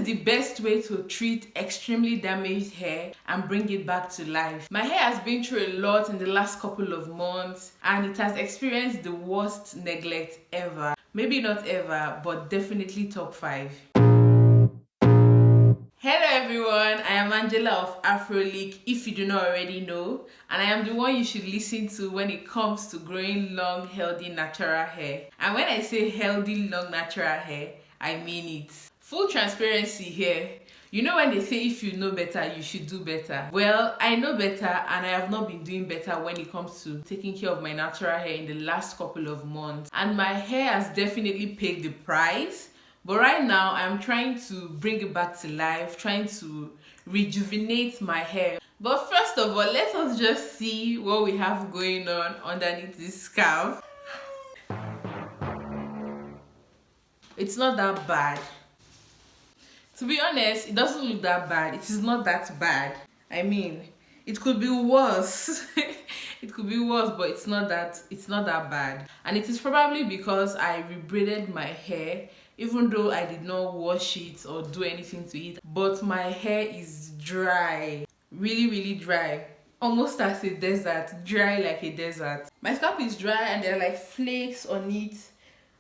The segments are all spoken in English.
the best way to treat extremely damaged hair and bring it back to life. My hair has been through a lot in the last couple of months and it has experienced the worst neglect ever. Maybe not ever, but definitely top 5. Hello everyone, I am Angela of Afro League, if you do not already know, and I am the one you should listen to when it comes to growing long, healthy, natural hair. And when I say healthy, long, natural hair, I mean it. Full transparency here. You know when they say if you know better, you should do better. Well, I know better and I have not been doing better when it comes to taking care of my natural hair in the last couple of months. And my hair has definitely paid the price. But right now, I'm trying to bring it back to life, trying to rejuvenate my hair. But first of all, let us just see what we have going on underneath this scarf. It's not that bad. To be honest, it doesn't look that bad. It is not that bad. I mean, it could be worse. It could be worse, but it's not that bad. And it is probably because I rebraided my hair, even though I did not wash it or do anything to it. But my hair is dry, really dry, almost as a desert, dry like a desert. My scalp is dry and there are like flakes on it.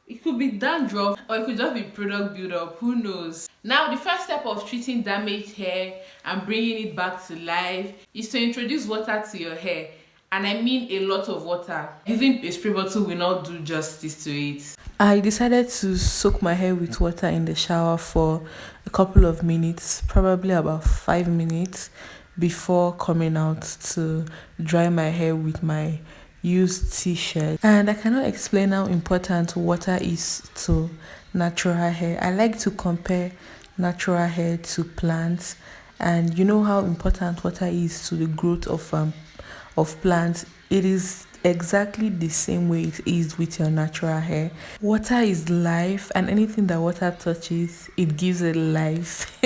It could be dandruff or it could just be product buildup, who knows. Now the first step of treating damaged hair and bringing it back to life is to introduce water to your hair. And I mean a lot of water. Using a spray bottle will not do justice to it. I decided to soak my hair with water in the shower for a couple of minutes, probably about 5 minutes, before coming out to dry my hair with my used t-shirt. And I cannot explain how important water is to natural hair. I like to compare natural hair to plants, and you know how important water is to the growth of plants. It is exactly the same way it is with your natural hair. Water is life, and anything that water touches, it gives it life.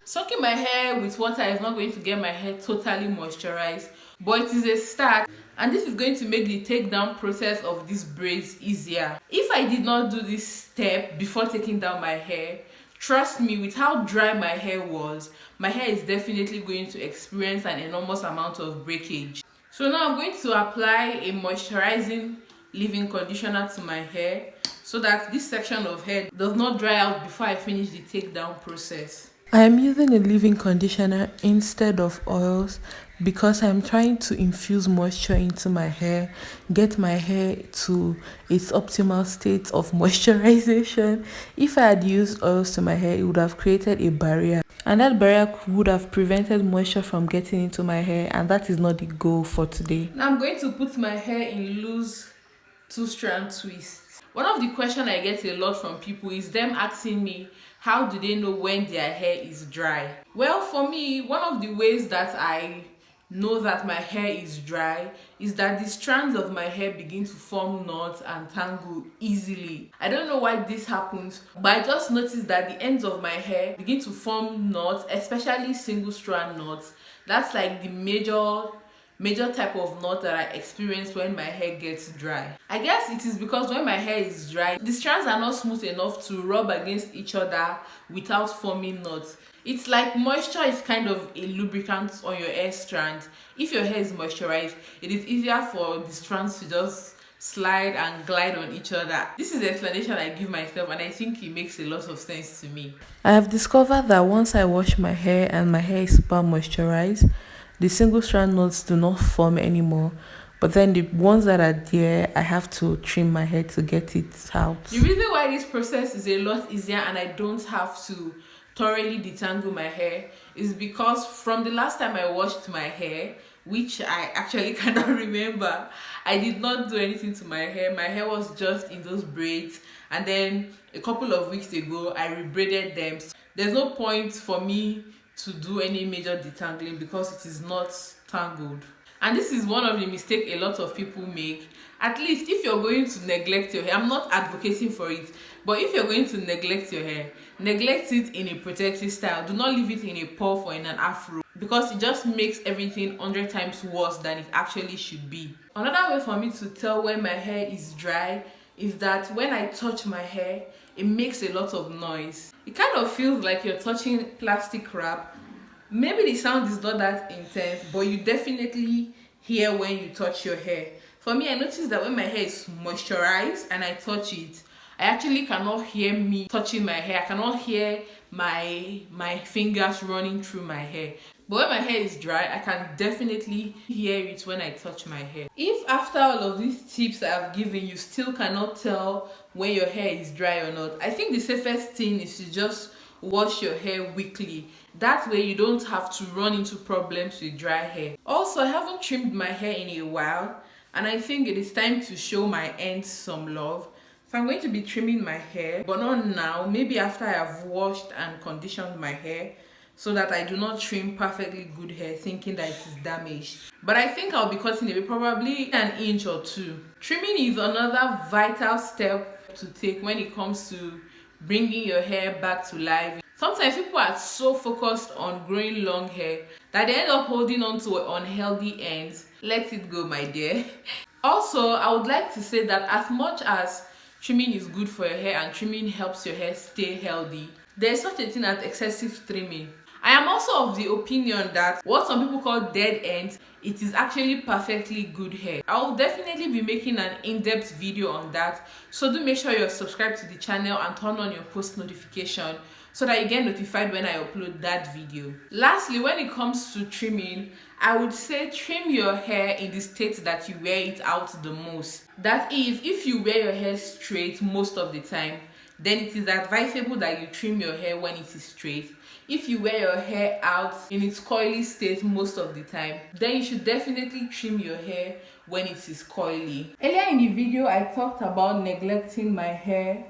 Soaking my hair with water is not going to get my hair totally moisturized, but it is a start, and this is going to make the takedown process of these braids easier. If I did not do this step before taking down my hair, trust me, with how dry my hair was, my hair is definitely going to experience an enormous amount of breakage. So now I'm going to apply a moisturizing leave-in conditioner to my hair so that this section of hair does not dry out before I finish the takedown process. I am using a leave-in conditioner instead of oils because I'm trying to infuse moisture into my hair, get my hair to its optimal state of moisturization. If I had used oils to my hair, it would have created a barrier, and that barrier would have prevented moisture from getting into my hair, and that is not the goal for today. Now I'm going to put my hair in loose 2-strand twists. One of the questions I get a lot from people is them asking me, how do they know when their hair is dry? Well, for me, one of the ways that I know that my hair is dry is that the strands of my hair begin to form knots and tangle easily. I don't know why this happens, but I just noticed that the ends of my hair begin to form knots, especially single strand knots. That's like the major type of knot that I experience when my hair gets dry. I guess it is because when my hair is dry, the strands are not smooth enough to rub against each other without forming knots. It's like moisture is kind of a lubricant on your hair strand. If your hair is moisturized, it is easier for the strands to just slide and glide on each other. This is the explanation I give myself, and I think it makes a lot of sense to me. I have discovered that once I wash my hair and my hair is super moisturized, the single strand knots do not form anymore. But then the ones that are there, I have to trim my hair to get it out. The reason why this process is a lot easier and I don't have to thoroughly detangle my hair is because from the last time I washed my hair, which I actually cannot remember, I did not do anything to my hair. My hair was just in those braids, and then a couple of weeks ago I rebraided them. So there's no point for me to do any major detangling because it is not tangled. And this is one of the mistakes a lot of people make. At least if you're going to neglect your hair, I'm not advocating for it, but if you're going to neglect your hair, neglect it in a protective style. Do not leave it in a puff or in an afro, because it just makes everything 100 times worse than it actually should be. Another way for me to tell when my hair is dry is that when I touch my hair, it makes a lot of noise. It kind of feels like you're touching plastic wrap. Maybe the sound is not that intense, but you definitely hear when you touch your hair. For me, I noticed that when my hair is moisturized and I touch it, I actually cannot hear me touching my hair. I cannot hear my fingers running through my hair. But when my hair is dry, I can definitely hear it when I touch my hair. If after all of these tips I've given you still cannot tell when your hair is dry or not, I think the safest thing is to just wash your hair weekly. That way you don't have to run into problems with dry hair. Also, I haven't trimmed my hair in a while, and I think it is time to show my ends some love. So I'm going to be trimming my hair, but not now, maybe after I have washed and conditioned my hair, so that I do not trim perfectly good hair thinking that it is damaged. But I think I'll be cutting it probably an inch or two. Trimming is another vital step to take when it comes to bringing your hair back to life. Sometimes people are so focused on growing long hair that they end up holding on to unhealthy ends. Let it go, my dear. Also, I would like to say that as much as trimming is good for your hair and trimming helps your hair stay healthy, there is such a thing as excessive trimming. I am also of the opinion that what some people call dead ends, it is actually perfectly good hair. I will definitely be making an in-depth video on that, so do make sure you're subscribed to the channel and turn on your post notification so that you get notified when I upload that video. Lastly, when it comes to trimming, I would say trim your hair in the state that you wear it out the most. That is, if you wear your hair straight most of the time, then it is advisable that you trim your hair when it is straight. If you wear your hair out in its coily state most of the time, then you should definitely trim your hair when it is coily. Earlier in the video, I talked about neglecting my hair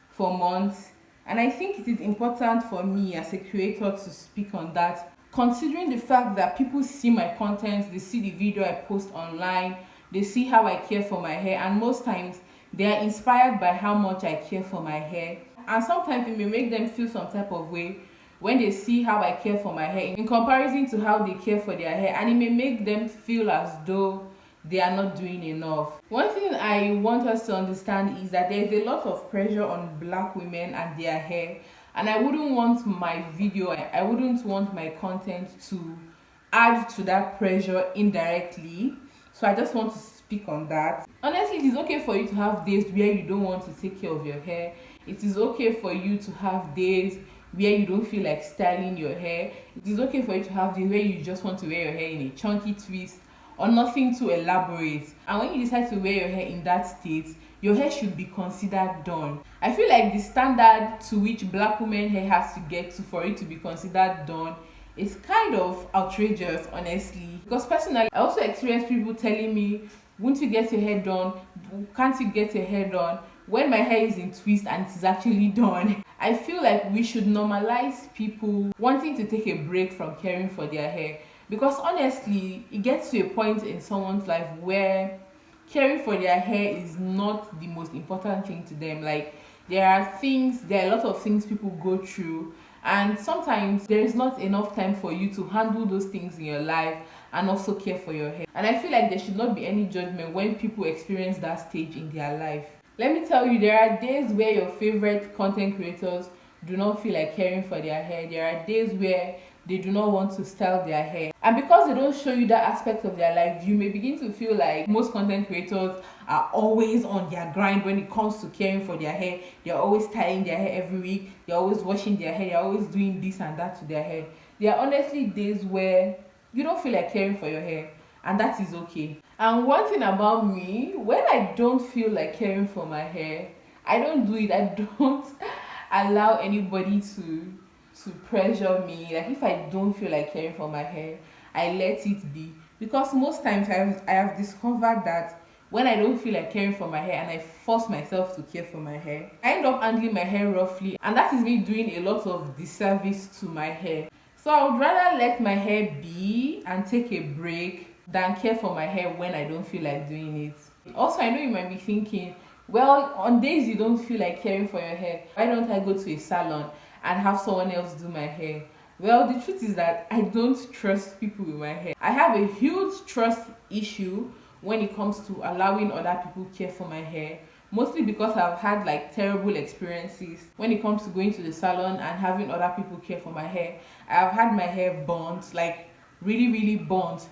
for months, and I think it is important for me as a creator to speak on that, considering the fact that people see my content, they see the video I post online, they see how I care for my hair, and most times they are inspired by how much I care for my hair. And sometimes it may make them feel some type of way when they see how I care for my hair in comparison to how they care for their hair, and it may make them feel as though they are not doing enough. One thing I want us to understand is that there is a lot of pressure on Black women and their hair, and I wouldn't want my video, I wouldn't want my content to add to that pressure indirectly. So I just want to speak on that. Honestly, it is okay for you to have days where you don't want to take care of your hair. It is okay for you to have days where you don't feel like styling your hair. It is okay for you to have days where you just want to wear your hair in a chunky twist or nothing too elaborate. And when you decide to wear your hair in that state, your hair should be considered done. I feel like the standard to which Black women hair has to get to for it to be considered done is kind of outrageous, honestly. Because personally, I also experienced people telling me, won't you get your hair done? Can't you get your hair done? When my hair is in twist and it is actually done. I feel like we should normalize people wanting to take a break from caring for their hair, because honestly, it gets to a point in someone's life where caring for their hair is not the most important thing to them. Like, there are a lot of things people go through, and sometimes there is not enough time for you to handle those things in your life and also care for your hair. And I feel like there should not be any judgment when people experience that stage in their life. Let me tell you, there are days where your favorite content creators do not feel like caring for their hair. There are days where they do not want to style their hair, and because they don't show you that aspect of their life, you may begin to feel like most content creators are always on their grind when it comes to caring for their hair. They're always styling their hair every week, they're always washing their hair, they're always doing this and that to their hair. There are honestly days where you don't feel like caring for your hair, and that is okay. And one thing about me, when I don't feel like caring for my hair, I don't do it. I don't allow anybody to pressure me. Like, if I don't feel like caring for my hair, I let it be. Because most times I have discovered that when I don't feel like caring for my hair and I force myself to care for my hair, I end up handling my hair roughly, and that is me doing a lot of disservice to my hair. So I would rather let my hair be and take a break than care for my hair when I don't feel like doing it. Also, I know you might be thinking, well, on days you don't feel like caring for your hair, why don't I go to a salon and have someone else do my hair? Well, the truth is that I don't trust people with my hair. I have a huge trust issue when it comes to allowing other people care for my hair, mostly because I've had like terrible experiences when it comes to going to the salon and having other people care for my hair. I've had my hair burnt, like really burnt.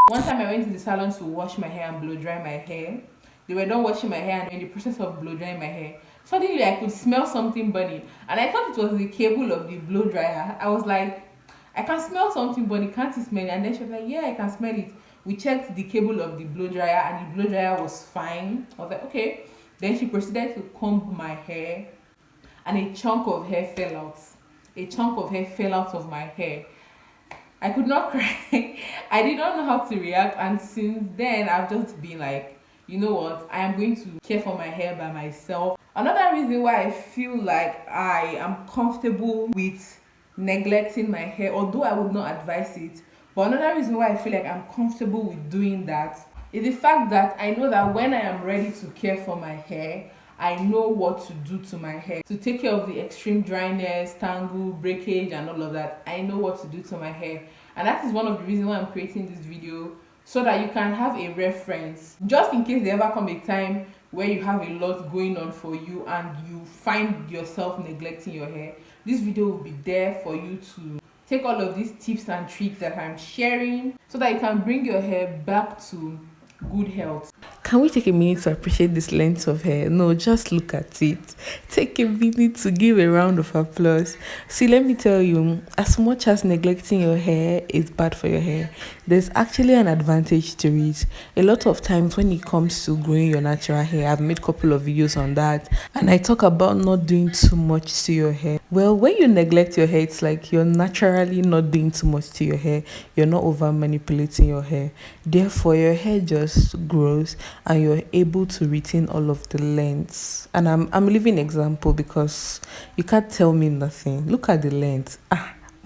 One time I went to the salon to wash my hair and blow dry my hair. They were done washing my hair, and in the process of blow drying my hair, suddenly I could smell something burning, and I thought it was the cable of the blow dryer. I was like, I can smell something burning, can't you smell it? And then she was like, yeah, I can smell it. We checked the cable of the blow dryer, and the blow dryer was fine. I was like, okay. Then she proceeded to comb my hair, and a chunk of hair fell out. A chunk of hair fell out of my hair. I could not cry. I did not know how to react, and since then I've just been like, you know what, I am going to care for my hair by myself. Another reason why I feel like I am comfortable with neglecting my hair, although I would not advise it, but another reason why I feel like I'm comfortable with doing that is the fact that I know that when I am ready to care for my hair, I know what to do to my hair to take care of the extreme dryness, tangle, breakage, and all of that. I know what to do to my hair, and that is one of the reasons why I'm creating this video, so that you can have a reference just in case there ever come a time where you have a lot going on for you and you find yourself neglecting your hair. This video will be there for you to take all of these tips and tricks that I'm sharing so that you can bring your hair back to good health. Can we take a minute to appreciate this length of hair? No, just look at it. Take a minute to give a round of applause. See, let me tell you, as much as neglecting your hair is bad for your hair, there's actually an advantage to it. A lot of times when it comes to growing your natural hair, I've made a couple of videos on that, and I talk about not doing too much to your hair. Well, when you neglect your hair, it's like you're naturally not doing too much to your hair. You're not over manipulating your hair. Therefore, your hair just grows and you're able to retain all of the lengths. And I'm a living example because you can't tell me nothing. Look at the length.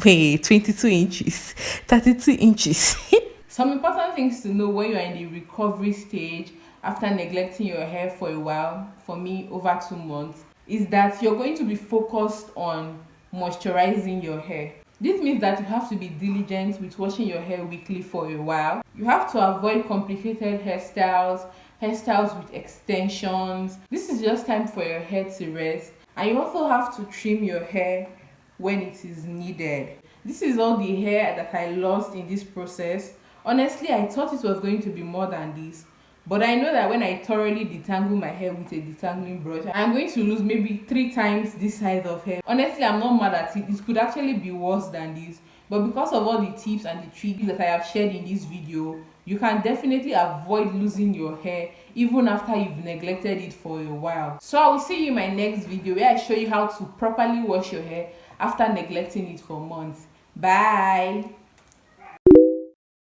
Wait, 22 inches, 32 inches. Some important things to know when you're in the recovery stage after neglecting your hair for a while, for me over 2 months, is that you're going to be focused on moisturizing your hair. This means that you have to be diligent with washing your hair weekly for a while. You have to avoid complicated hairstyles with extensions. This is just time for your hair to rest. And you also have to trim your hair when it is needed. This is all the hair that I lost in this process. Honestly, I thought it was going to be more than this. But I know that when I thoroughly detangle my hair with a detangling brush, I'm going to lose maybe 3 times this size of hair. Honestly, I'm not mad at it. It could actually be worse than this. But because of all the tips and the tricks that I have shared in this video, you can definitely avoid losing your hair even after you've neglected it for a while. So I will see you in my next video where I show you how to properly wash your hair after neglecting it for months. Bye!